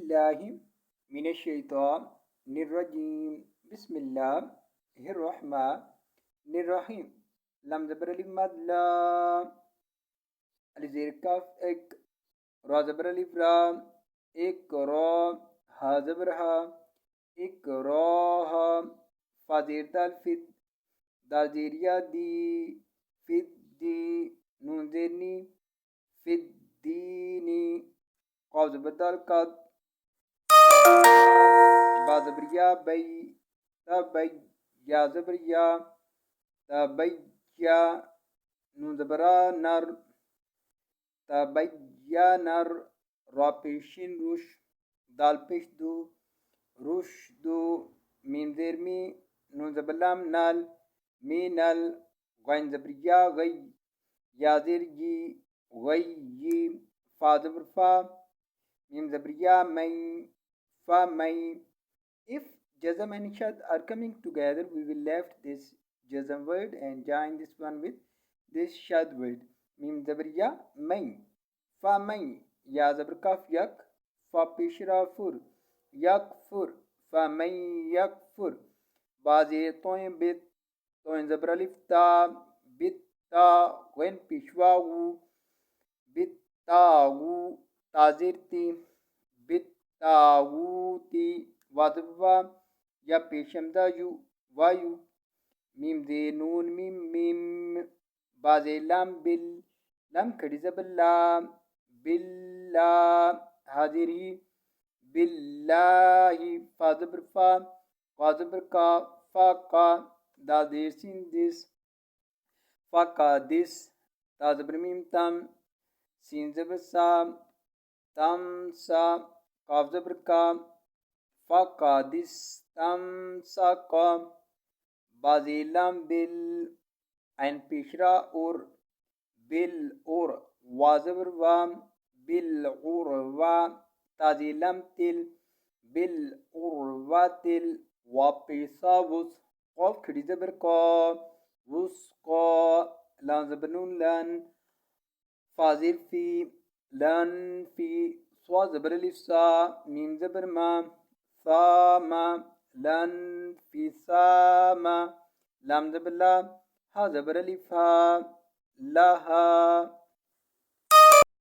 باللہ من الشیطان الرجیم بسم اللہ الرحمن الرحیم لم زبر الف مد لا الف زیر کاف ایک را زبر الف را ایک را ہا زبر ہا ایک را فا زیر دال فد دال زیریا دی فد دی نون زیرنی فد دینی قاف زبر دال قد با زبر یا بی تبی یا زبر یا تبی یا نون زبر نر تبی یا نر را پیشین روش دال پیش دو روش دو میم زیر می نون زبر لام نل می نل غین زبر یا غی یا زیر گی غی گی فا زبر فا mim zabriya may fa may. If jazm and shad are coming together, we will left this jazm word and join this one with this shad word. Mim zabriya may fa may ya zabr kaf yak fa pishra fur yakfur fa may yakfur bazi toin bit toin zabr alif ta bit ta when pishwa wu bit ta wu تازرتی بالتاغوتی وادبا یا پیشمدہ you وایو میم دے نون میم میم باز لام بل لام کھڑی زبر لا بلا حاضری باللہ فا زبر فا قا زبر کا فا کا دا دیر سین دس فا کا دس تا زبر میم تم سین زبر سام تم سا قاف زبر کا فا کا دس تم سا کا بازی لام بل عین پیشرا اور بل اور وا زبر وام بل اور وا تازی لام تل بل اور وا تل وا پیسا وس قاف کھڑی زبر کا وس کا لام زبر نون لن فازر فی لن فی صوا زبر الف سا میم زبر ما سا ما لن فی ساما لام زبر لا ہا زبر الف ہا لہا